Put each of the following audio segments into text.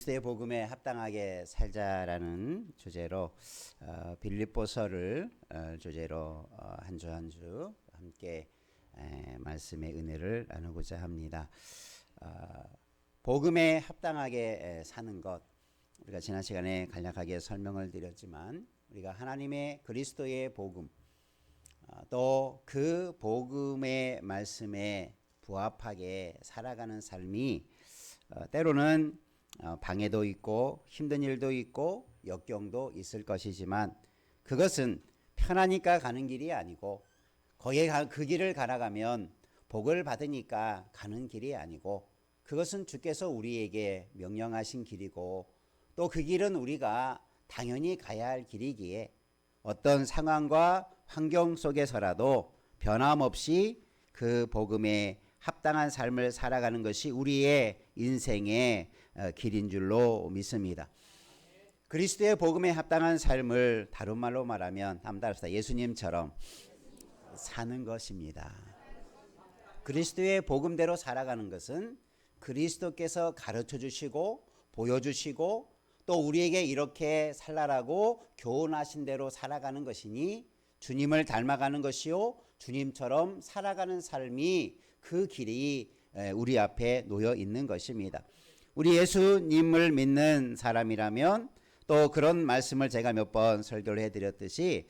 그리스도의 복음에 합당하게 살자라는 주제로 빌립보서를 주제로 한 주 한 주 함께 말씀의 은혜를 나누고자 합니다. 복음에 합당하게 사는 것, 우리가 지난 시간에 간략하게 설명을 드렸지만 우리가 하나님의 그리스도의 복음, 또 그 복음의 말씀에 부합하게 살아가는 삶이 때로는 방해도 있고 힘든 일도 있고 역경도 있을 것이지만 그것은 편하니까 가는 길이 아니고 그 길을 가나가면 복을 받으니까 가는 길이 아니고 그것은 주께서 우리에게 명령하신 길이고 또 그 길은 우리가 당연히 가야 할 길이기에 어떤 상황과 환경 속에서라도 변함없이 그 복음에 합당한 삶을 살아가는 것이 우리의 인생의 길인 줄로 믿습니다. 그리스도의 복음에 합당한 삶을 다른 말로 말하면 한번 따라합시다. 예수님처럼 사는 것입니다. 그리스도의 복음대로 살아가는 것은 그리스도께서 가르쳐 주시고 보여주시고 또 우리에게 이렇게 살라라고 교훈하신 대로 살아가는 것이니 주님을 닮아가는 것이요 주님처럼 살아가는 삶이 그 길이 우리 앞에 놓여 있는 것입니다. 우리 예수님을 믿는 사람이라면 또 그런 말씀을 제가 몇 번 설교를 해드렸듯이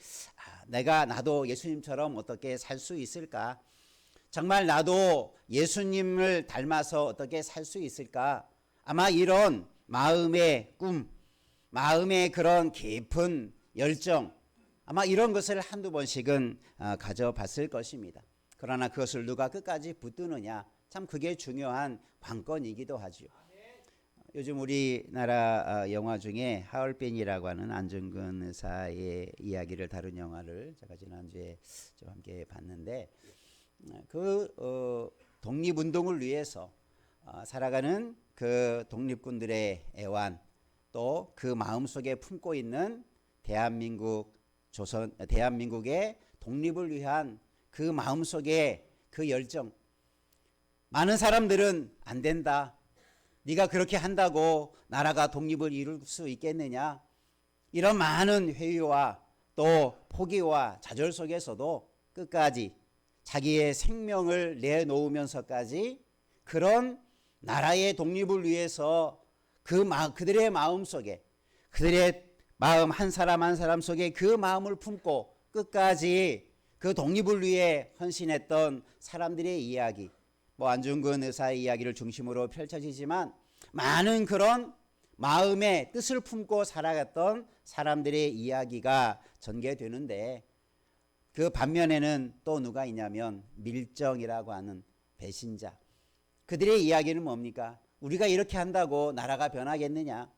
나도 예수님처럼 어떻게 살 수 있을까? 정말 나도 예수님을 닮아서 어떻게 살 수 있을까? 아마 이런 마음의 꿈, 마음의 그런 깊은 열정, 아마 이런 것을 한두 번씩은 가져봤을 것입니다. 그러나 그것을 누가 끝까지 붙드느냐, 참 그게 중요한 관건이기도 하죠. 요즘 우리나라 영화 중에 하얼빈이라고 하는 안중근 의사의 이야기를 다룬 영화를 제가 지난주에 좀 함께 봤는데 독립운동을 위해서 살아가는 그 독립군들의 애환 또 그 마음속에 품고 있는 대한민국의 독립을 위한 그 마음속에 그 열정, 많은 사람들은 안 된다, 네가 그렇게 한다고 나라가 독립을 이룰 수 있겠느냐, 이런 많은 회유와 또 포기와 좌절 속에서도 끝까지 자기의 생명을 내놓으면서까지 그런 나라의 독립을 위해서 그들의 마음 속에, 그들의 마음 한 사람 한 사람 속에 그 마음을 품고 끝까지 그 독립을 위해 헌신했던 사람들의 이야기, 안중근 의사의 이야기를 중심으로 펼쳐지지만 많은 그런 마음의 뜻을 품고 살아갔던 사람들의 이야기가 전개되는데 그 반면에는 또 누가 있냐면 밀정이라고 하는 배신자, 그들의 이야기는 뭡니까? 우리가 이렇게 한다고 나라가 변하겠느냐?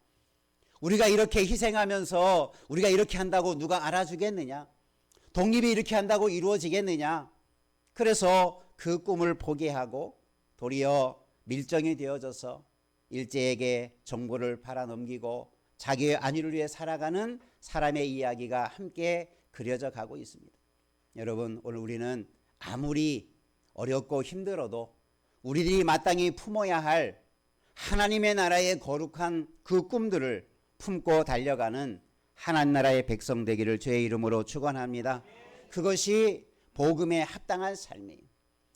우리가 이렇게 희생하면서 우리가 이렇게 한다고 누가 알아주겠느냐? 독립이 이렇게 한다고 이루어지겠느냐? 그래서 그 꿈을 포기하고 도리어 밀정이 되어져서 일제에게 정보를 팔아넘기고 자기의 안위를 위해 살아가는 사람의 이야기가 함께 그려져 가고 있습니다. 여러분, 오늘 우리는 아무리 어렵고 힘들어도 우리들이 마땅히 품어야 할 하나님의 나라의 거룩한 그 꿈들을 품고 달려가는 하나님 나라의 백성 되기를 주의 이름으로 축원합니다. 그것이 복음에 합당한 삶이에요.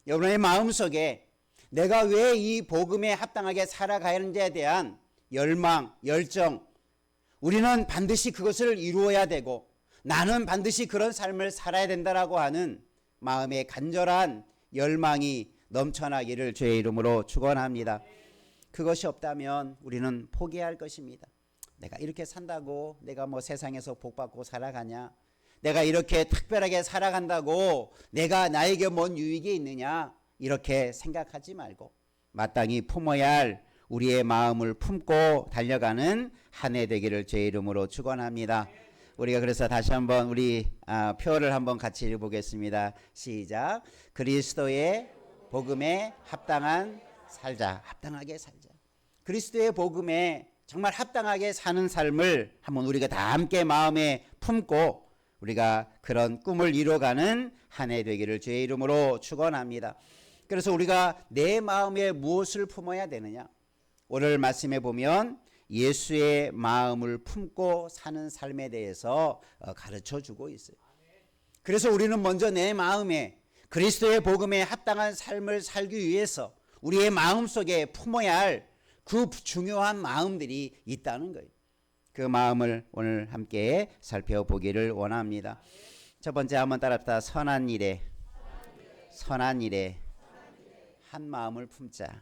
여러분의 마음속에 내가 왜 이 복음에 합당하게 살아가야 하는지에 대한 열망, 열정, 우리는 반드시 그것을 이루어야 되고 나는 반드시 그런 삶을 살아야 된다라고 하는 마음의 간절한 열망이 넘쳐나기를 주의 이름으로 축원합니다. 그것이 없다면 우리는 포기할 것입니다. 내가 이렇게 산다고 내가 세상에서 복받고 살아가냐? 내가 이렇게 특별하게 살아간다고 나에게 뭔 유익이 있느냐? 이렇게 생각하지 말고 마땅히 품어야 할 우리의 마음을 품고 달려가는 한 해 되기를 주의 이름으로 축원합니다. 우리가 그래서 다시 한번 우리 표를 한번 같이 읽어보겠습니다. 시작. 그리스도의 복음에 합당한 살자. 합당하게 살자. 그리스도의 복음에 정말 합당하게 사는 삶을 한번 우리가 다 함께 마음에 품고 우리가 그런 꿈을 이뤄가는 한 해 되기를 주의 이름으로 축원합니다. 그래서 우리가 내 마음에 무엇을 품어야 되느냐? 오늘 말씀에 보면 예수의 마음을 품고 사는 삶에 대해서 가르쳐 주고 있어요. 그래서 우리는 먼저 내 마음에 그리스도의 복음에 합당한 삶을 살기 위해서 우리의 마음속에 품어야 할 그 중요한 마음들이 있다는 거예요. 그 마음을 오늘 함께 살펴보기를 원합니다. 첫 번째 한번 따라합시다. 선한 일에 한 마음을 품자.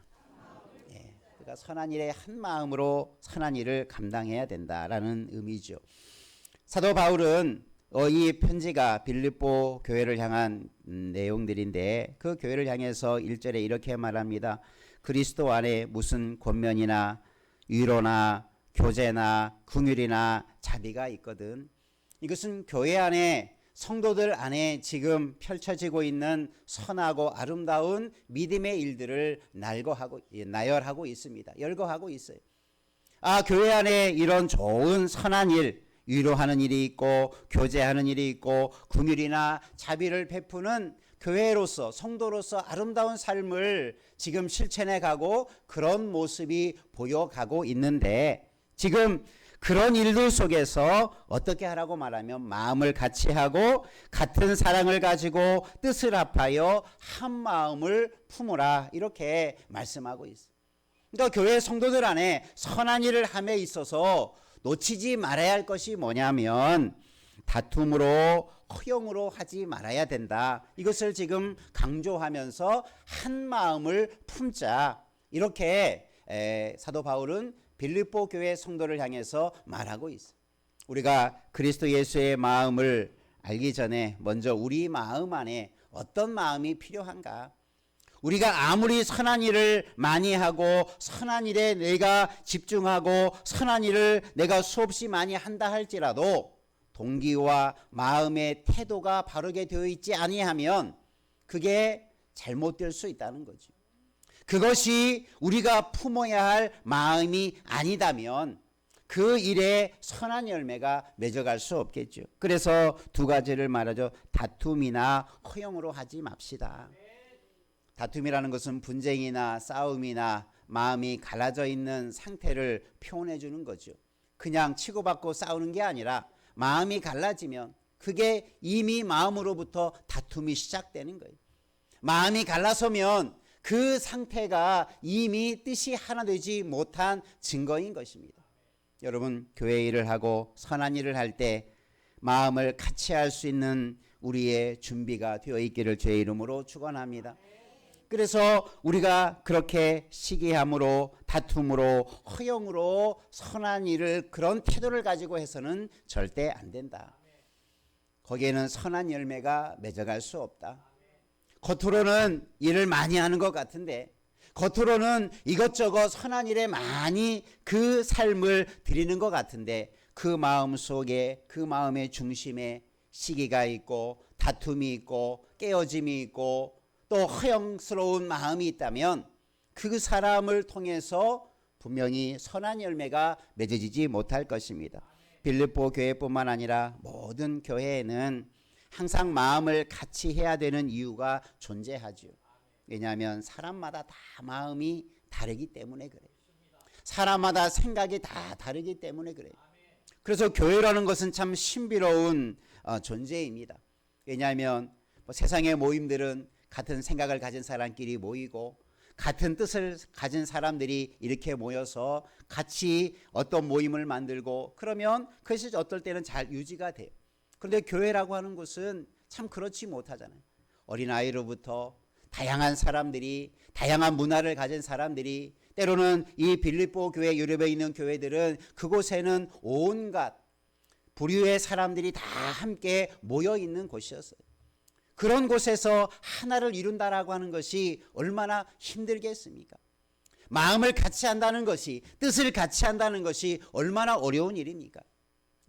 그러니까 선한 일에 한 마음으로 선한 일을 감당해야 된다라는 의미죠. 사도 바울은 이 편지가 빌립보 교회를 향한 내용들인데 그 교회를 향해서 1절에 이렇게 말합니다. 그리스도 안에 무슨 권면이나 위로나 교제나 긍휼이나 자비가 있거든. 이것은 교회 안에 성도들 안에 지금 펼쳐지고 있는 선하고 아름다운 믿음의 일들을 나열하고 있습니다. 열거하고 있어요. 교회 안에 이런 좋은 선한 일, 위로하는 일이 있고 교제하는 일이 있고 긍휼이나 자비를 베푸는 교회로서 성도로서 아름다운 삶을 지금 실천해 가고 그런 모습이 보여가고 있는데 지금 그런 일들 속에서 어떻게 하라고 말하면 마음을 같이 하고 같은 사랑을 가지고 뜻을 합하여 한 마음을 품으라 이렇게 말씀하고 있어요. 그러니까 교회 성도들 안에 선한 일을 함에 있어서 놓치지 말아야 할 것이 뭐냐면 다툼으로 허용으로 하지 말아야 된다. 이것을 지금 강조하면서 한 마음을 품자. 이렇게 사도 바울은 빌립보 교회 성도를 향해서 말하고 있어요. 우리가 그리스도 예수의 마음을 알기 전에 먼저 우리 마음 안에 어떤 마음이 필요한가? 우리가 아무리 선한 일을 많이 하고 선한 일에 내가 집중하고 선한 일을 내가 수없이 많이 한다 할지라도 동기와 마음의 태도가 바르게 되어 있지 아니하면 그게 잘못될 수 있다는 거죠. 그것이 우리가 품어야 할 마음이 아니다면 그 일에 선한 열매가 맺어갈 수 없겠죠. 그래서 두 가지를 말하죠. 다툼이나 허용으로 하지 맙시다. 다툼이라는 것은 분쟁이나 싸움이나 마음이 갈라져 있는 상태를 표현해 주는 거죠. 그냥 치고받고 싸우는 게 아니라 마음이 갈라지면 그게 이미 마음으로부터 다툼이 시작되는 거예요. 마음이 갈라서면 그 상태가 이미 뜻이 하나 되지 못한 증거인 것입니다. 여러분, 교회 일을 하고 선한 일을 할 때 마음을 같이 할 수 있는 우리의 준비가 되어 있기를 주의 이름으로 축원합니다. 그래서 우리가 그렇게 시기함으로 다툼으로 허용으로 선한 일을 그런 태도를 가지고 해서는 절대 안 된다. 거기에는 선한 열매가 맺어갈 수 없다. 겉으로는 일을 많이 하는 것 같은데 겉으로는 이것저것 선한 일에 많이 그 삶을 드리는 것 같은데 그 마음 속에 그 마음의 중심에 시기가 있고 다툼이 있고 깨어짐이 있고 또 허영스러운 마음이 있다면 그 사람을 통해서 분명히 선한 열매가 맺어지지 못할 것입니다. 빌립보 교회뿐만 아니라 모든 교회에는 항상 마음을 같이 해야 되는 이유가 존재하죠. 왜냐하면 사람마다 다 마음이 다르기 때문에 그래요. 사람마다 생각이 다 다르기 때문에 그래요. 그래서 교회라는 것은 참 신비로운 존재입니다. 왜냐하면 세상의 모임들은 같은 생각을 가진 사람끼리 모이고 같은 뜻을 가진 사람들이 이렇게 모여서 같이 어떤 모임을 만들고 그러면 그것이 어떨 때는 잘 유지가 돼요. 그런데 교회라고 하는 것은 참 그렇지 못하잖아요. 어린아이로부터 다양한 사람들이 다양한 문화를 가진 사람들이 때로는 이 빌립보 교회 유럽에 있는 교회들은 그곳에는 온갖 부류의 사람들이 다 함께 모여 있는 곳이었어요. 그런 곳에서 하나를 이룬다라고 하는 것이 얼마나 힘들겠습니까? 마음을 같이 한다는 것이 뜻을 같이 한다는 것이 얼마나 어려운 일입니까?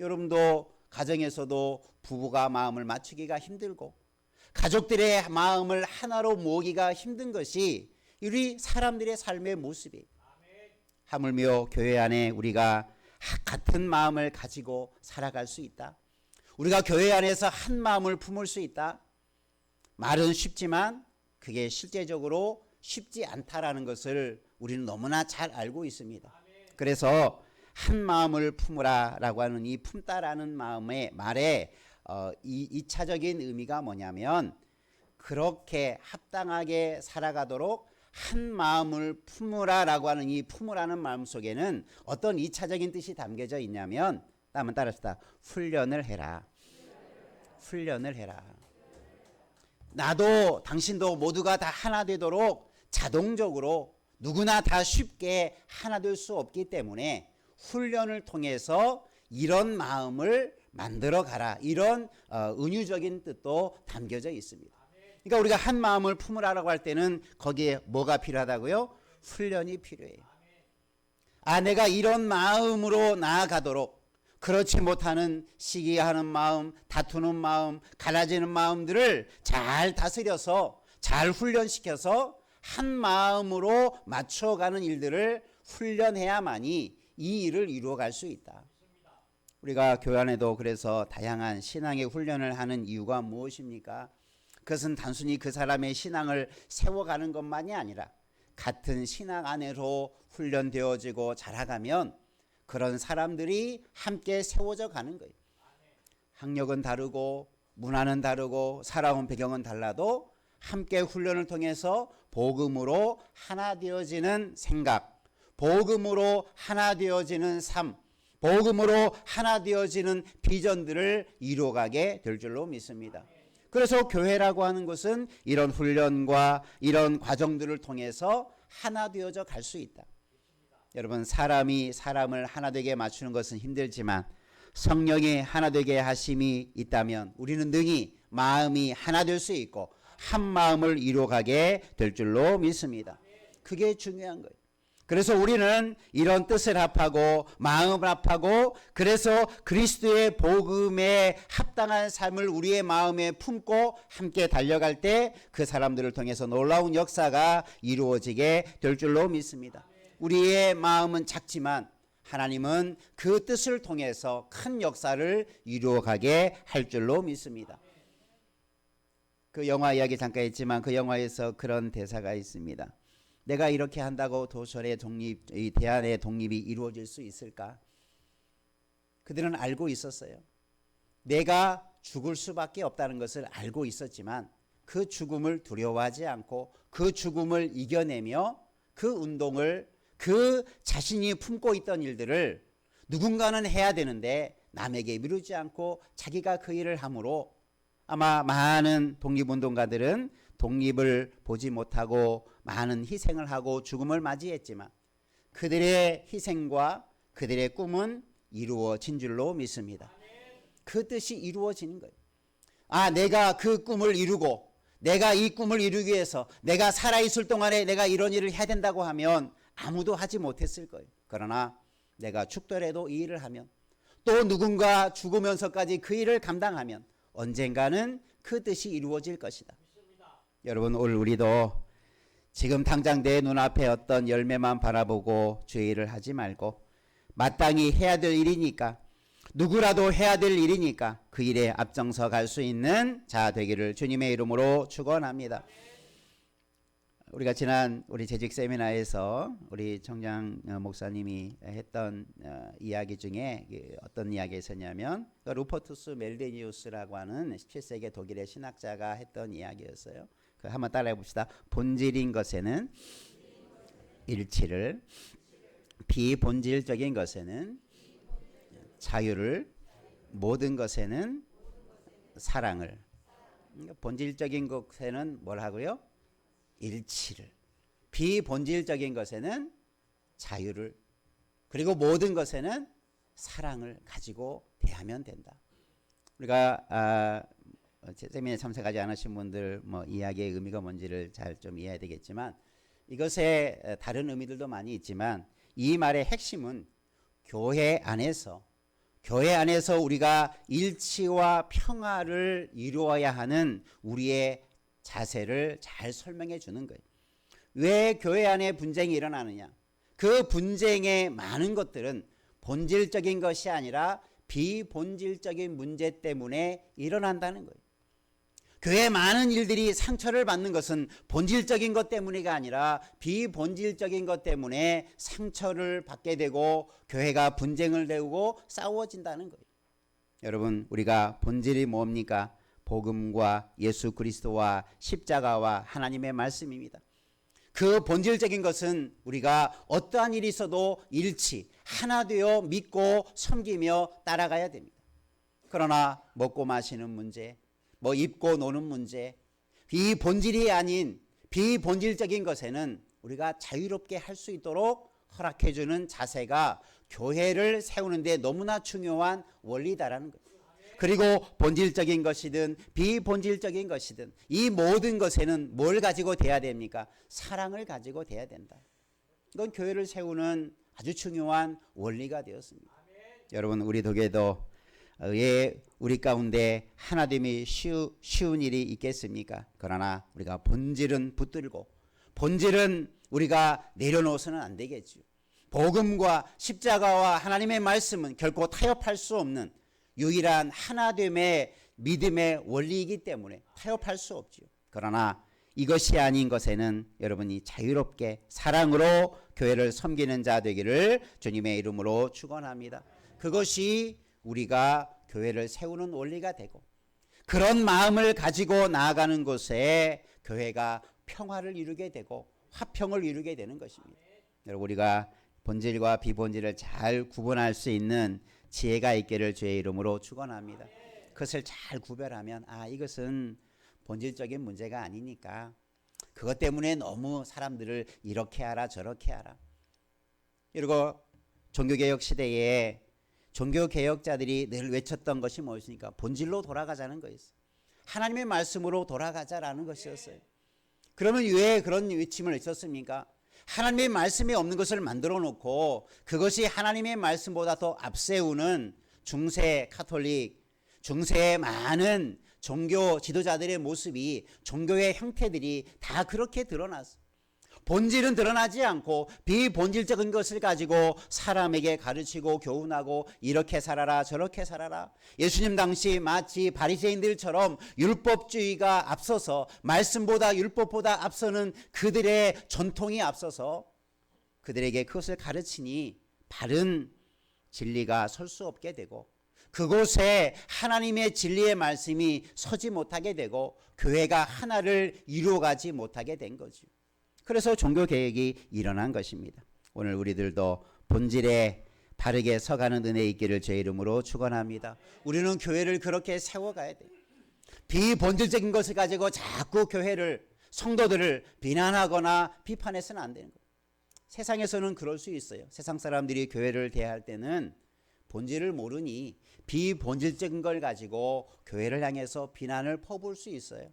여러분도 가정에서도 부부가 마음을 맞추기가 힘들고 가족들의 마음을 하나로 모으기가 힘든 것이 우리 사람들의 삶의 모습이에요. 하물며 교회 안에 우리가 같은 마음을 가지고 살아갈 수 있다. 우리가 교회 안에서 한 마음을 품을 수 있다. 말은 쉽지만 그게 실제적으로 쉽지 않다라는 것을 우리는 너무나 잘 알고 있습니다. 그래서 한 마음을 품으라라고 하는 이 품다라는 마음의 말에 이 2차적인 의미가 뭐냐면 그렇게 합당하게 살아가도록 한 마음을 품으라라고 하는 이 품으라는 마음 속에는 어떤 2차적인 뜻이 담겨져 있냐면 한번 따라합시다. 훈련을 해라. 훈련을 해라. 나도 당신도 모두가 다 하나 되도록 자동적으로 누구나 다 쉽게 하나 될 수 없기 때문에 훈련을 통해서 이런 마음을 만들어 가라. 이런 은유적인 뜻도 담겨져 있습니다. 그러니까 우리가 한 마음을 품으라고 할 때는 거기에 뭐가 필요하다고요? 훈련이 필요해요. 내가 이런 마음으로 나아가도록 그렇지 못하는 시기하는 마음, 다투는 마음, 갈라지는 마음들을 잘 다스려서 잘 훈련시켜서 한 마음으로 맞춰가는 일들을 훈련해야만이 이 일을 이루어갈 수 있다. 우리가 교회 안에도 그래서 다양한 신앙의 훈련을 하는 이유가 무엇입니까? 그것은 단순히 그 사람의 신앙을 세워가는 것만이 아니라 같은 신앙 안으로 훈련되어지고 자라가면 그런 사람들이 함께 세워져 가는 거예요. 학력은 다르고 문화는 다르고 살아온 배경은 달라도 함께 훈련을 통해서 복음으로 하나 되어지는 생각, 복음으로 하나 되어지는 삶, 복음으로 하나 되어지는 비전들을 이루어가게 될 줄로 믿습니다. 그래서 교회라고 하는 것은 이런 훈련과 이런 과정들을 통해서 하나 되어져 갈 수 있다. 여러분, 사람이 사람을 하나 되게 맞추는 것은 힘들지만 성령이 하나 되게 하심이 있다면 우리는 능히 마음이 하나 될 수 있고 한 마음을 이루어가게 될 줄로 믿습니다. 그게 중요한 거예요. 그래서 우리는 이런 뜻을 합하고 마음을 합하고 그래서 그리스도의 복음에 합당한 삶을 우리의 마음에 품고 함께 달려갈 때 그 사람들을 통해서 놀라운 역사가 이루어지게 될 줄로 믿습니다. 우리의 마음은 작지만 하나님은 그 뜻을 통해서 큰 역사를 이루어가게 할 줄로 믿습니다. 그 영화 이야기 잠깐 했지만 그 영화에서 그런 대사가 있습니다. 내가 이렇게 한다고 도sol의 독립, 이 대한의 독립이 이루어질 수 있을까? 그들은 알고 있었어요. 내가 죽을 수밖에 없다는 것을 알고 있었지만 그 죽음을 두려워하지 않고 그 죽음을 이겨내며 그 운동을 그 자신이 품고 있던 일들을 누군가는 해야 되는데 남에게 미루지 않고 자기가 그 일을 함으로 아마 많은 독립운동가들은 독립을 보지 못하고 많은 희생을 하고 죽음을 맞이했지만 그들의 희생과 그들의 꿈은 이루어진 줄로 믿습니다. 그 뜻이 이루어지는 거예요. 내가 그 꿈을 이루고 내가 이 꿈을 이루기 위해서 내가 살아있을 동안에 내가 이런 일을 해야 된다고 하면 아무도 하지 못했을 거예요. 그러나 내가 죽더라도 이 일을 하면 또 누군가 죽으면서까지 그 일을 감당하면 언젠가는 그 뜻이 이루어질 것이다. 여러분, 오늘 우리도 지금 당장 내 눈앞에 어떤 열매만 바라보고 주의를 하지 말고 마땅히 해야 될 일이니까 누구라도 해야 될 일이니까 그 일에 앞장서 갈 수 있는 자 되기를 주님의 이름으로 축원합니다. 우리가 지난 우리 재직 세미나에서 우리 청장 목사님이 했던 이야기 중에 어떤 이야기가 있었냐면 루퍼투스 멜데니우스라고 하는 17세기 독일의 신학자가 했던 이야기였어요. 한번 따라해 봅시다. 본질인 것에는 일치를, 비본질적인 것에는 자유를, 모든 것에는 사랑을. 본질적인 것에는 뭘 하고요? 일치를. 비본질적인 것에는 자유를, 그리고 모든 것에는 사랑을 가지고 대하면 된다. 우리가 세미나에 참석하지 않으신 분들 이야기의 의미가 뭔지를 잘 좀 이해해야 되겠지만 이것에 다른 의미들도 많이 있지만 이 말의 핵심은 교회 안에서 우리가 일치와 평화를 이루어야 하는 우리의 자세를 잘 설명해 주는 거예요. 왜 교회 안에 분쟁이 일어나느냐? 그 분쟁의 많은 것들은 본질적인 것이 아니라 비본질적인 문제 때문에 일어난다는 거예요. 교회 많은 일들이 상처를 받는 것은 본질적인 것 때문이가 아니라 비본질적인 것 때문에 상처를 받게 되고 교회가 분쟁을 내고 싸워진다는 거예요. 여러분, 우리가 본질이 뭡니까? 복음과 예수 그리스도와 십자가와 하나님의 말씀입니다. 그 본질적인 것은 우리가 어떠한 일이 있어도 일치 하나 되어 믿고 섬기며 따라가야 됩니다. 그러나 먹고 마시는 문제, 뭐 입고 노는 문제, 이 본질이 아닌 비본질적인 것에는 우리가 자유롭게 할 수 있도록 허락해 주는 자세가 교회를 세우는 데 너무나 중요한 원리다라는 거예요. 그리고 본질적인 것이든 비본질적인 것이든 이 모든 것에는 뭘 가지고 돼야 됩니까? 사랑을 가지고 돼야 된다. 이건 교회를 세우는 아주 중요한 원리가 되었습니다. 여러분, 우리 교회도 왜 우리 가운데 하나됨이 쉬운 일이 있겠습니까? 그러나 우리가 본질은 붙들고 본질은 우리가 내려놓아서는 안 되겠죠. 복음과 십자가와 하나님의 말씀은 결코 타협할 수 없는 유일한 하나됨의 믿음의 원리이기 때문에 타협할 수 없죠. 그러나 이것이 아닌 것에는 여러분이 자유롭게 사랑으로 교회를 섬기는 자 되기를 주님의 이름으로 축원합니다. 그것이 우리가 교회를 세우는 원리가 되고 그런 마음을 가지고 나아가는 곳에 교회가 평화를 이루게 되고 화평을 이루게 되는 것입니다. 여러분, 우리가 본질과 비본질을 잘 구분할 수 있는 지혜가 있기를 주의 이름으로 축원합니다. 그것을 잘 구별하면 이것은 본질적인 문제가 아니니까 그것 때문에 너무 사람들을 이렇게 하라 저렇게 하라. 그리고 종교개혁 시대에 종교개혁자들이 늘 외쳤던 것이 무엇입니까? 본질로 돌아가자는 거였어요. 하나님의 말씀으로 돌아가자라는 것이었어요. 그러면 왜 그런 외침을 했었습니까? 하나님의 말씀이 없는 것을 만들어 놓고 그것이 하나님의 말씀보다 더 앞세우는 중세 카톨릭, 중세의 많은 종교 지도자들의 모습이 종교의 형태들이 다 그렇게 드러났어요. 본질은 드러나지 않고 비본질적인 것을 가지고 사람에게 가르치고 교훈하고 이렇게 살아라 저렇게 살아라. 예수님 당시 마치 바리새인들처럼 율법주의가 앞서서 말씀보다 율법보다 앞서는 그들의 전통이 앞서서 그들에게 그것을 가르치니 바른 진리가 설 수 없게 되고 그곳에 하나님의 진리의 말씀이 서지 못하게 되고 교회가 하나를 이루어가지 못하게 된 거죠. 그래서 종교개혁이 일어난 것입니다. 오늘 우리들도 본질에 바르게 서가는 은혜 있기를 제 이름으로 축원합니다. 우리는 교회를 그렇게 세워가야 돼요. 비본질적인 것을 가지고 자꾸 교회를 성도들을 비난하거나 비판해서는 안 되는 거예요. 세상에서는 그럴 수 있어요. 세상 사람들이 교회를 대할 때는 본질을 모르니 비본질적인 걸 가지고 교회를 향해서 비난을 퍼부을 수 있어요.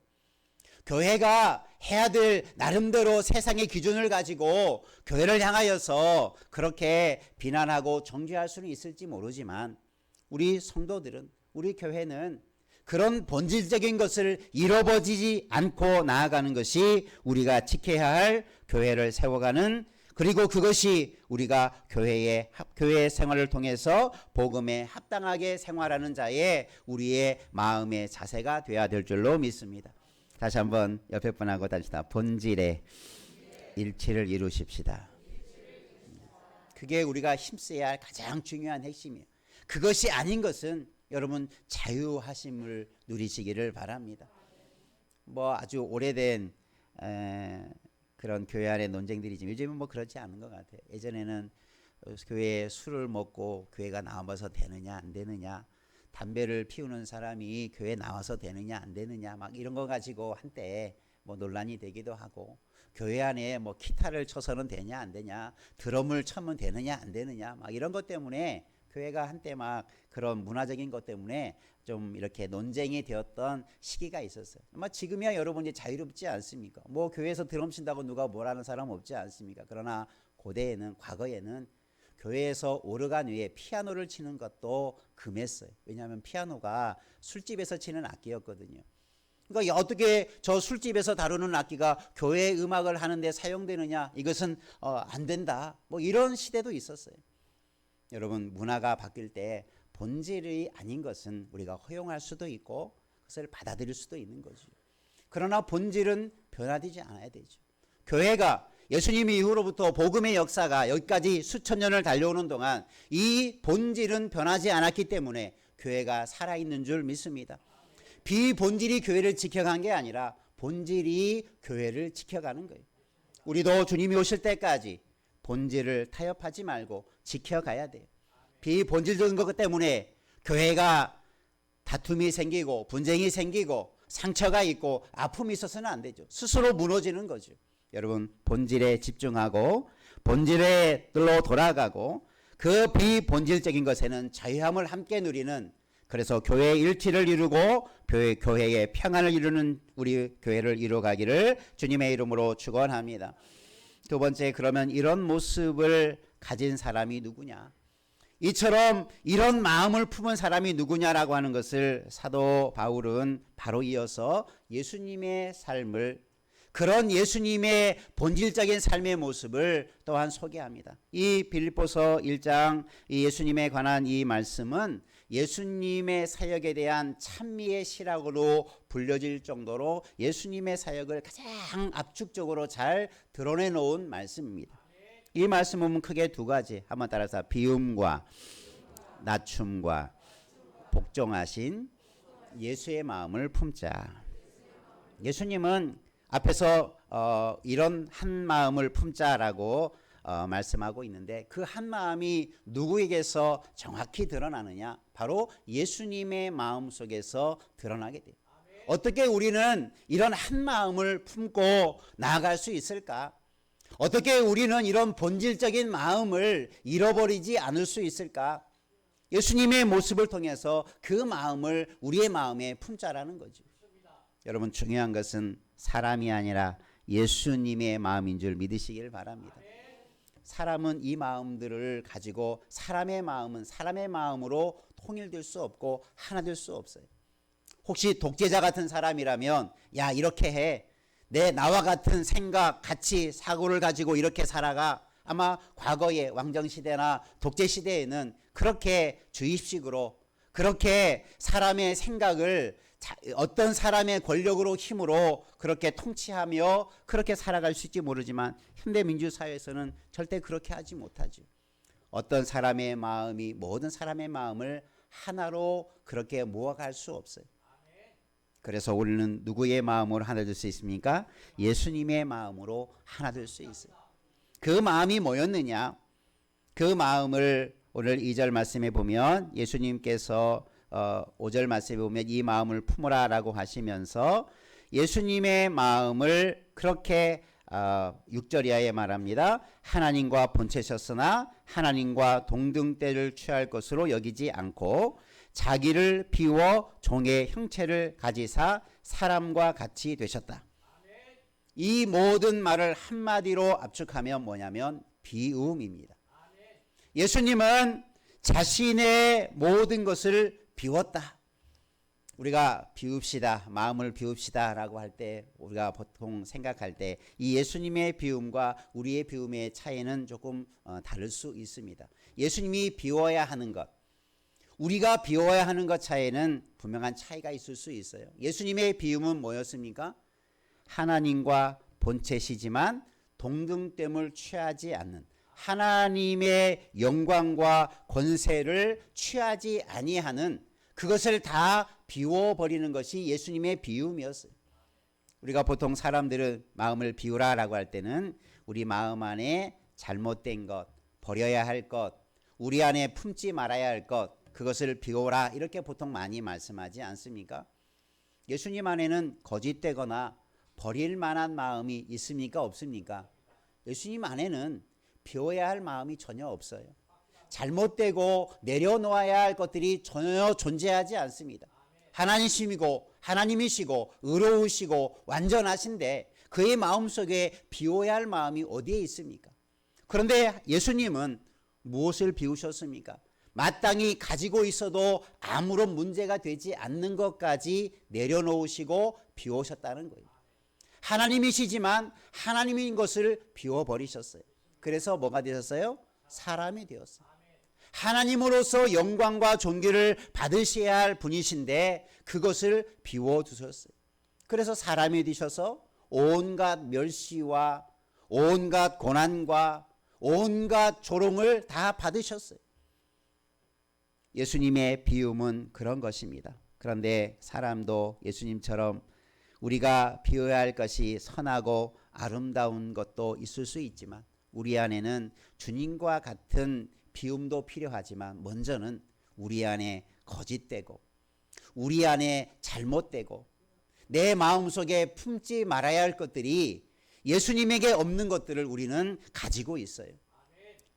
교회가 해야 될 나름대로 세상의 기준을 가지고 교회를 향하여서 그렇게 비난하고 정죄할 수는 있을지 모르지만 우리 성도들은 우리 교회는 그런 본질적인 것을 잃어버리지 않고 나아가는 것이 우리가 지켜야 할 교회를 세워가는 그리고 그것이 우리가 교회 생활을 통해서 복음에 합당하게 생활하는 자의 우리의 마음의 자세가 되어야 될 줄로 믿습니다. 다시 한번 옆에 분하고 다시다. 본질의 일치를 이루십시다. 그게 우리가 힘써야 할 가장 중요한 핵심이에요. 그것이 아닌 것은 여러분 자유하심을 누리시기를 바랍니다. 뭐 아주 오래된 그런 교회 안의 논쟁들이지만 요즘은 뭐 그렇지 않은 것 같아요. 예전에는 교회에 술을 먹고 교회가 나와서 되느냐 안 되느냐, 담배를 피우는 사람이 교회에 나와서 되느냐 안 되느냐 막 이런 거 가지고 한때 뭐 논란이 되기도 하고, 교회 안에 뭐 기타를 쳐서는 되냐 안 되냐, 드럼을 쳐면 되느냐 안 되느냐 막 이런 것 때문에 교회가 한때 막 그런 문화적인 것 때문에 좀 이렇게 논쟁이 되었던 시기가 있었어요. 아마 지금이야 여러분 이제 자유롭지 않습니까? 뭐 교회에서 드럼 친다고 누가 뭐라는 사람 없지 않습니까? 그러나 고대에는, 과거에는 교회에서 오르간 위에 피아노를 치는 것도 금했어요. 왜냐하면 피아노가 술집에서 치는 악기였거든요. 그러니까 어떻게 저 술집에서 다루는 악기가 교회 음악을 하는데 사용되느냐, 이것은 안 된다, 뭐 이런 시대도 있었어요. 여러분, 문화가 바뀔 때 본질이 아닌 것은 우리가 허용할 수도 있고 그것을 받아들일 수도 있는 거죠. 그러나 본질은 변화되지 않아야 되죠. 교회가 예수님 이후로부터 복음의 역사가 여기까지 수천 년을 달려오는 동안 이 본질은 변하지 않았기 때문에 교회가 살아있는 줄 믿습니다. 비본질이 교회를 지켜간 게 아니라 본질이 교회를 지켜가는 거예요. 우리도 주님이 오실 때까지 본질을 타협하지 말고 지켜가야 돼요. 비본질적인 것 때문에 교회가 다툼이 생기고 분쟁이 생기고 상처가 있고 아픔이 있어서는 안 되죠. 스스로 무너지는 거죠. 여러분, 본질에 집중하고 본질로 돌아가고 그 비본질적인 것에는 자유함을 함께 누리는, 그래서 교회의 일치를 이루고 교회의 평안을 이루는 우리 교회를 이루어가기를 주님의 이름으로 축원합니다. 두 번째, 그러면 이런 모습을 가진 사람이 누구냐? 이처럼 이런 마음을 품은 사람이 누구냐라고 하는 것을 사도 바울은 바로 이어서 예수님의 삶을, 그런 예수님의 본질적인 삶의 모습을 또한 소개합니다. 이 빌립보서 1장 이 예수님에 관한 이 말씀은 예수님의 사역에 대한 찬미의 시락으로 불려질 정도로 예수님의 사역을 가장 압축적으로 잘 드러내 놓은 말씀입니다. 이 말씀 보면 크게 두 가지, 한번 따라서 비움과 낮춤과 복종하신 예수의 마음을 품자. 예수님은 앞에서 이런 한 마음을 품자라고 말씀하고 있는데, 그 한 마음이 누구에게서 정확히 드러나느냐? 바로 예수님의 마음 속에서 드러나게 돼요. 어떻게 우리는 이런 한 마음을 품고 나아갈 수 있을까? 어떻게 우리는 이런 본질적인 마음을 잃어버리지 않을 수 있을까? 예수님의 모습을 통해서 그 마음을 우리의 마음에 품자라는 거죠. 여러분, 중요한 것은 사람이 아니라 예수님의 마음인 줄 믿으시길 바랍니다. 사람은 이 마음들을 가지고 사람의 마음은 사람의 마음으로 통일될 수 없고 하나 될 수 없어요. 혹시 독재자 같은 사람이라면 야, 이렇게 해. 나와 같은 생각, 가치, 사고를 가지고 이렇게 살아가. 아마 과거의 왕정시대나 독재시대에는 그렇게 주입식으로, 그렇게 사람의 생각을 어떤 사람의 권력으로 힘으로 그렇게 통치하며 그렇게 살아갈 수 있지 모르지만, 현대민주사회에서는 절대 그렇게 하지 못하죠. 어떤 사람의 마음이 모든 사람의 마음을 하나로 그렇게 모아갈 수 없어요. 그래서 우리는 누구의 마음으로 하나 될 수 있습니까? 예수님의 마음으로 하나 될 수 있어요. 그 마음이 뭐였느냐? 그 마음을 오늘 2절 말씀에 보면 예수님께서 5절 말씀에 보면 이 마음을 품으라 라고 하시면서 예수님의 마음을 그렇게 6절 이하에 말합니다. 하나님과 본체셨으나 하나님과 동등대를 취할 것으로 여기지 않고 자기를 비워 종의 형체를 가지사 사람과 같이 되셨다. 이 모든 말을 한마디로 압축하면 뭐냐면 비움입니다. 예수님은 자신의 모든 것을 비웠다. 우리가 비웁시다, 마음을 비웁시다 라고 할 때 우리가 보통 생각할 때 이 예수님의 비움과 우리의 비움의 차이는 조금 다를 수 있습니다. 예수님이 비워야 하는 것, 우리가 비워야 하는 것 차이는 분명한 차이가 있을 수 있어요. 예수님의 비움은 뭐였습니까? 하나님과 본체시지만 동등됨을 취하지 않는, 하나님의 영광과 권세를 취하지 아니하는, 그것을 다 비워버리는 것이 예수님의 비움이었어요. 우리가 보통 사람들은 마음을 비우라라고 할 때는 우리 마음 안에 잘못된 것, 버려야 할 것, 우리 안에 품지 말아야 할 것, 그것을 비워라 이렇게 보통 많이 말씀하지 않습니까? 예수님 안에는 거짓되거나 버릴 만한 마음이 있습니까? 없습니까? 예수님 안에는 비워야 할 마음이 전혀 없어요. 잘못되고 내려놓아야 할 것들이 전혀 존재하지 않습니다. 하나님이시고 의로우시고 완전하신데 그의 마음속에 비워야 할 마음이 어디에 있습니까? 그런데 예수님은 무엇을 비우셨습니까? 마땅히 가지고 있어도 아무런 문제가 되지 않는 것까지 내려놓으시고 비우셨다는 거예요. 하나님이시지만 하나님인 것을 비워버리셨어요. 그래서 뭐가 되셨어요? 사람이 되었어요. 하나님으로서 영광과 존귀를 받으셔야 할 분이신데 그것을 비워두셨어요. 그래서 사람이 되셔서 온갖 멸시와 온갖 고난과 온갖 조롱을 다 받으셨어요. 예수님의 비움은 그런 것입니다. 그런데 사람도 예수님처럼 우리가 비워야 할 것이 선하고 아름다운 것도 있을 수 있지만 우리 안에는 주님과 같은 비움도 필요하지만 먼저는 우리 안에 거짓되고 우리 안에 잘못되고 내 마음속에 품지 말아야 할 것들이 예수님에게 없는 것들을 우리는 가지고 있어요.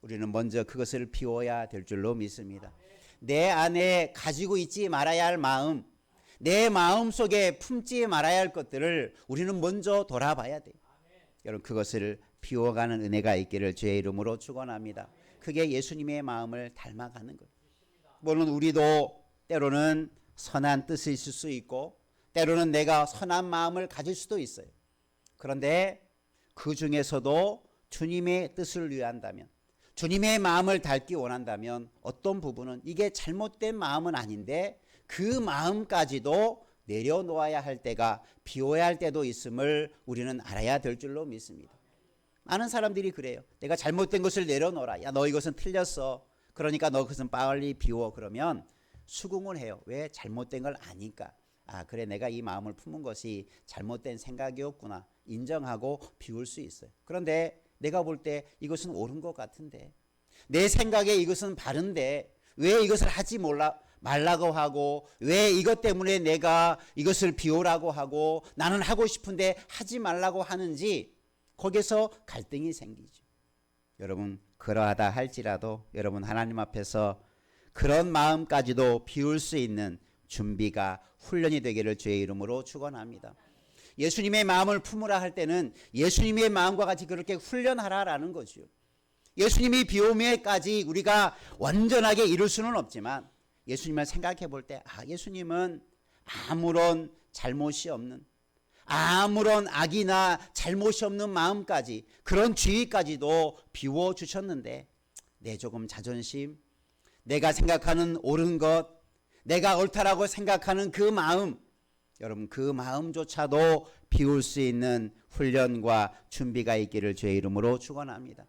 우리는 먼저 그것을 비워야 될 줄로 믿습니다. 내 안에 가지고 있지 말아야 할 마음, 내 마음속에 품지 말아야 할 것들을 우리는 먼저 돌아봐야 돼요. 여러분 그것을 비워가는 은혜가 있기를 주의 이름으로 축원합니다. 그게 예수님의 마음을 닮아가는 거예요. 물론 우리도 때로는 선한 뜻이 있을 수 있고 때로는 내가 선한 마음을 가질 수도 있어요. 그런데 그 중에서도 주님의 뜻을 위한다면 주님의 마음을 닮기 원한다면 어떤 부분은 이게 잘못된 마음은 아닌데 그 마음까지도 내려놓아야 할 때가 비워야 할 때도 있음을 우리는 알아야 될 줄로 믿습니다. 많은 사람들이 그래요. 내가 잘못된 것을 내려놓아라. 야, 너 이것은 틀렸어. 그러니까 너 그것은 빨리 비워. 그러면 수긍을 해요. 왜? 잘못된 걸 아니까. 아, 그래, 내가 이 마음을 품은 것이 잘못된 생각이었구나. 인정하고 비울 수 있어요. 그런데 내가 볼 때 이것은 옳은 것 같은데 내 생각에 이것은 바른데 왜 이것을 하지 말라고 하고 왜 이것 때문에 내가 이것을 비우라고 하고 나는 하고 싶은데 하지 말라고 하는지 거기서 갈등이 생기죠. 여러분 그러하다 할지라도 여러분 하나님 앞에서 그런 마음까지도 비울 수 있는 준비가 훈련이 되기를 주의 이름으로 축원합니다. 예수님의 마음을 품으라 할 때는 예수님의 마음과 같이 그렇게 훈련하라라는 거죠. 예수님이 비움에까지 우리가 완전하게 이룰 수는 없지만 예수님을 생각해 볼 때 예수님은 아무런 잘못이 없는 아무런 악이나 잘못이 없는 마음까지 그런 죄까지도 비워주셨는데 내 조금 자존심, 내가 생각하는 옳은 것, 내가 옳다라고 생각하는 그 마음, 여러분 그 마음조차도 비울 수 있는 훈련과 준비가 있기를 주의 이름으로 축원합니다.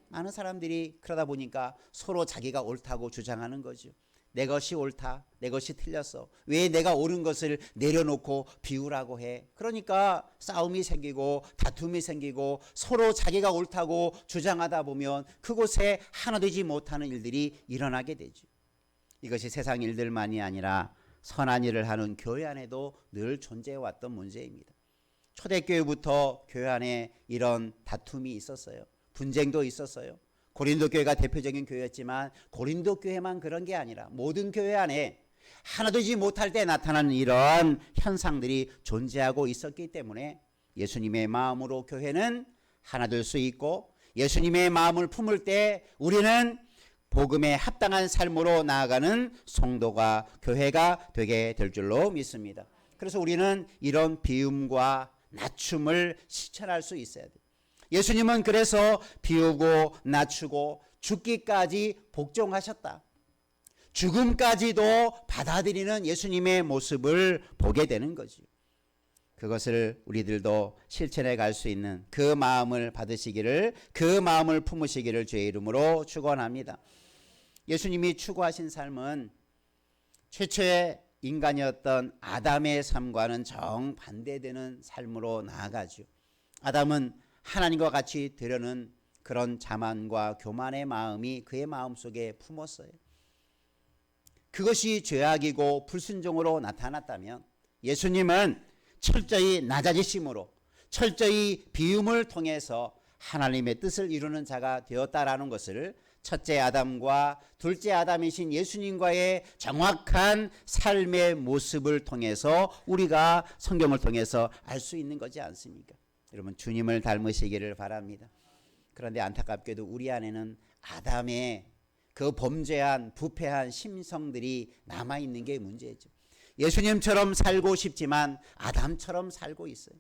많은 사람들이 그러다 보니까 서로 자기가 옳다고 주장하는 거죠. 내 것이 옳다, 내 것이 틀렸어. 왜 내가 옳은 것을 내려놓고 비우라고 해? 그러니까 싸움이 생기고 다툼이 생기고 서로 자기가 옳다고 주장하다 보면 그곳에 하나 되지 못하는 일들이 일어나게 되죠. 이것이 세상 일들만이 아니라 선한 일을 하는 교회 안에도 늘 존재해왔던 문제입니다. 초대교회부터 교회 안에 이런 다툼이 있었어요. 분쟁도 있었어요. 고린도 교회가 대표적인 교회였지만 고린도 교회만 그런 게 아니라 모든 교회 안에 하나 되지 못할 때 나타나는 이런 현상들이 존재하고 있었기 때문에 예수님의 마음으로 교회는 하나 될 수 있고 예수님의 마음을 품을 때 우리는 복음에 합당한 삶으로 나아가는 성도가 교회가 되게 될 줄로 믿습니다. 그래서 우리는 이런 비움과 낮춤을 실천할 수 있어야 돼요. 예수님은 그래서 비우고 낮추고 죽기까지 복종하셨다. 죽음까지도 받아들이는 예수님의 모습을 보게 되는 거죠. 그것을 우리들도 실천해 갈 수 있는 그 마음을 받으시기를, 그 마음을 품으시기를 주의 이름으로 축원합니다. 예수님이 추구하신 삶은 최초의 인간이었던 아담의 삶과는 정반대되는 삶으로 나아가죠. 아담은 하나님과 같이 되려는 그런 자만과 교만의 마음이 그의 마음속에 품었어요. 그것이 죄악이고 불순종으로 나타났다면 예수님은 철저히 낮아지심으로 철저히 비움을 통해서 하나님의 뜻을 이루는 자가 되었다라는 것을 첫째 아담과 둘째 아담이신 예수님과의 정확한 삶의 모습을 통해서 우리가 성경을 통해서 알 수 있는 거지 않습니까? 여러분 주님을 닮으시기를 바랍니다. 그런데 안타깝게도 우리 안에는 아담의 그 범죄한 부패한 심성들이 남아있는 게 문제죠. 예수님처럼 살고 싶지만 아담처럼 살고 있어요.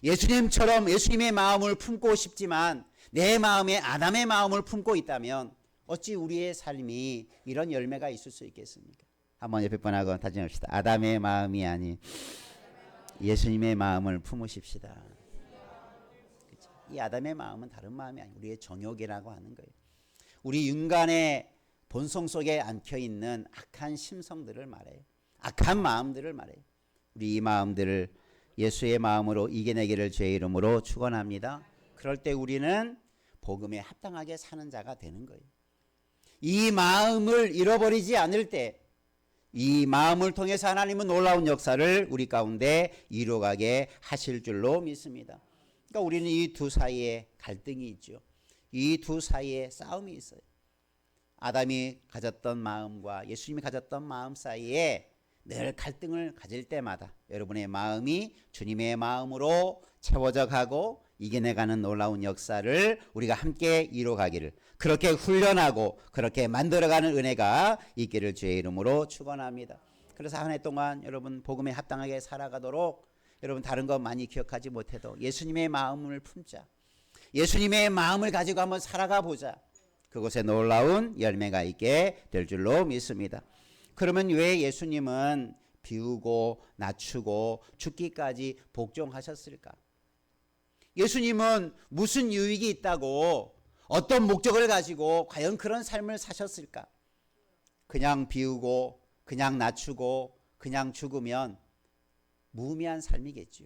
예수님처럼 예수님의 마음을 품고 싶지만 내 마음에 아담의 마음을 품고 있다면 어찌 우리의 삶이 이런 열매가 있을 수 있겠습니까? 한번 옆에 분하고 다짐합시다. 아담의 마음이 아닌 예수님의 마음을 품으십시다. 그쵸? 이 아담의 마음은 다른 마음이 아니고 우리의 정욕이라고 하는 거예요. 우리 인간의 본성 속에 안겨있는 악한 심성들을 말해요. 악한 마음들을 말해요. 우리 이 마음들을 예수의 마음으로 이겨내기를 주의 이름으로 축원합니다. 그럴 때 우리는 복음에 합당하게 사는 자가 되는 거예요. 이 마음을 잃어버리지 않을 때 이 마음을 통해서 하나님은 놀라운 역사를 우리 가운데 이루어가게 하실 줄로 믿습니다. 그러니까 우리는 이 두 사이에 갈등이 있죠. 이 두 사이에 싸움이 있어요. 아담이 가졌던 마음과 예수님이 가졌던 마음 사이에 늘 갈등을 가질 때마다 여러분의 마음이 주님의 마음으로 채워져 가고 이겨내가는 놀라운 역사를 우리가 함께 이루어가기를, 그렇게 훈련하고 그렇게 만들어가는 은혜가 있기를 주의 이름으로 축원합니다. 그래서 한 해 동안 여러분 복음에 합당하게 살아가도록 여러분 다른 것 많이 기억하지 못해도 예수님의 마음을 품자. 예수님의 마음을 가지고 한번 살아가 보자. 그곳에 놀라운 열매가 있게 될 줄로 믿습니다. 그러면 왜 예수님은 비우고 낮추고 죽기까지 복종하셨을까? 예수님은 무슨 유익이 있다고, 어떤 목적을 가지고 과연 그런 삶을 사셨을까? 그냥 비우고 그냥 낮추고 그냥 죽으면 무의미한 삶이겠죠.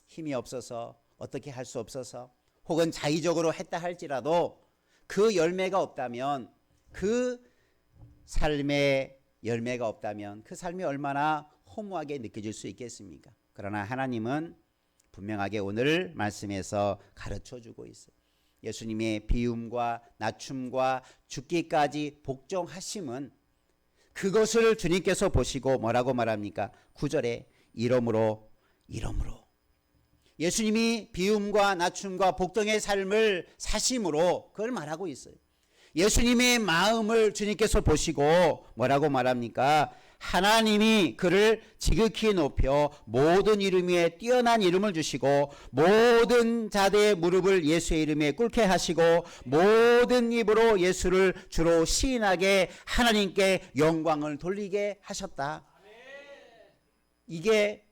힘이 없어서 어떻게 할 수 없어서 혹은 자의적으로 했다 할지라도 그 열매가 없다면, 그 삶의 열매가 없다면 그 삶이 얼마나 허무하게 느껴질 수 있겠습니까? 그러나 하나님은 분명하게 오늘 말씀에서 가르쳐주고 있어요. 예수님의 비움과 낮춤과 죽기까지 복종하심은 그것을 주님께서 보시고 뭐라고 말합니까? 9절에 이러므로 예수님이 비움과 낮춤과 복종의 삶을 사심으로 그걸 말하고 있어요. 예수님의 마음을 주님께서 보시고 뭐라고 말합니까? 하나님이 그를 지극히 높여 모든 이름 위에 뛰어난 이름을 주시고 모든 자들의 무릎을 예수의 이름에 꿇게 하시고 모든 입으로 예수를 주로 시인하게 하나님께 영광을 돌리게 하셨다. 이게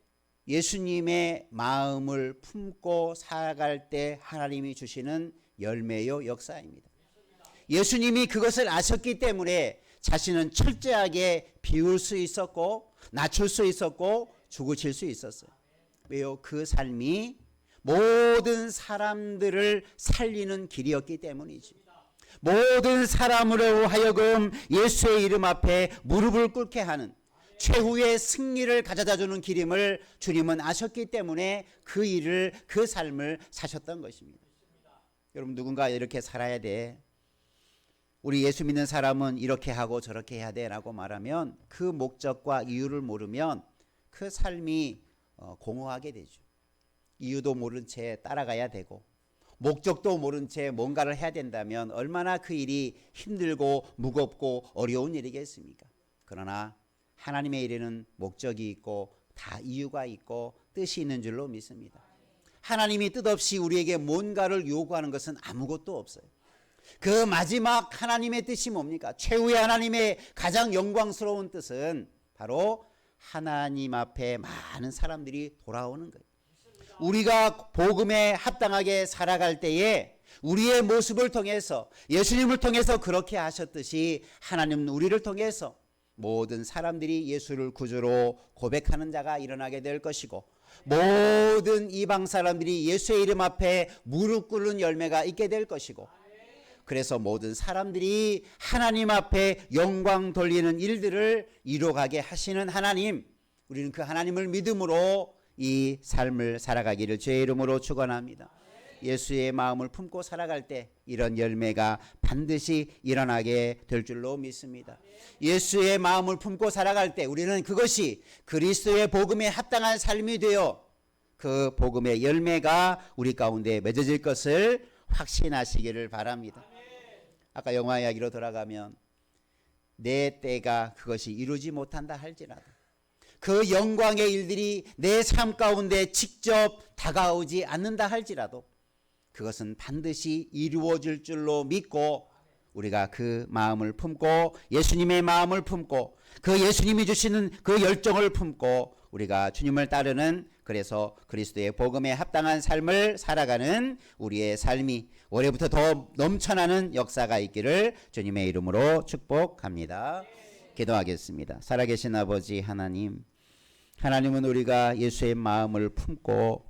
예수님의 마음을 품고 살아갈 때 하나님이 주시는 열매요 역사입니다. 예수님이 그것을 아셨기 때문에 자신은 철저하게 비울 수 있었고 낮출 수 있었고 죽으실 수 있었어요. 왜요? 그 삶이 모든 사람들을 살리는 길이었기 때문이지. 모든 사람으로 하여금 예수의 이름 앞에 무릎을 꿇게 하는 최후의 승리를 가져다주는 길임을 주님은 아셨기 때문에 그 일을, 그 삶을 사셨던 것입니다. 여러분, 누군가 이렇게 살아야 돼, 우리 예수 믿는 사람은 이렇게 하고 저렇게 해야 돼 라고 말하면 그 목적과 이유를 모르면 그 삶이 공허하게 되죠. 이유도 모른 채 따라가야 되고 목적도 모른 채 뭔가를 해야 된다면 얼마나 그 일이 힘들고 무겁고 어려운 일이겠습니까? 그러나 하나님의 일에는 목적이 있고 다 이유가 있고 뜻이 있는 줄로 믿습니다. 하나님이 뜻없이 우리에게 뭔가를 요구하는 것은 아무것도 없어요. 그 마지막 하나님의 뜻이 뭡니까? 최후의 하나님의 가장 영광스러운 뜻은 바로 하나님 앞에 많은 사람들이 돌아오는 거예요. 우리가 복음에 합당하게 살아갈 때에 우리의 모습을 통해서, 예수님을 통해서 그렇게 하셨듯이 하나님은 우리를 통해서 모든 사람들이 예수를 구주로 고백하는 자가 일어나게 될 것이고 모든 이방 사람들이 예수의 이름 앞에 무릎 꿇는 열매가 있게 될 것이고, 그래서 모든 사람들이 하나님 앞에 영광 돌리는 일들을 이루어가게 하시는 하나님, 우리는 그 하나님을 믿음으로 이 삶을 살아가기를 주의 이름으로 축원합니다. 예수의 마음을 품고 살아갈 때 이런 열매가 반드시 일어나게 될 줄로 믿습니다. 예수의 마음을 품고 살아갈 때 우리는 그것이 그리스도의 복음에 합당한 삶이 되어 그 복음의 열매가 우리 가운데 맺어질 것을 확신하시기를 바랍니다. 아까 영화 이야기로 돌아가면 내 때가 그것이 이루지 못한다 할지라도 그 영광의 일들이 내 삶 가운데 직접 다가오지 않는다 할지라도 그것은 반드시 이루어질 줄로 믿고 우리가 그 마음을 품고 예수님의 마음을 품고 그 예수님이 주시는 그 열정을 품고 우리가 주님을 따르는 그래서 그리스도의 복음에 합당한 삶을 살아가는 우리의 삶이 올해부터 더 넘쳐나는 역사가 있기를 주님의 이름으로 축복합니다. 기도하겠습니다. 살아계신 아버지 하나님, 하나님은 우리가 예수의 마음을 품고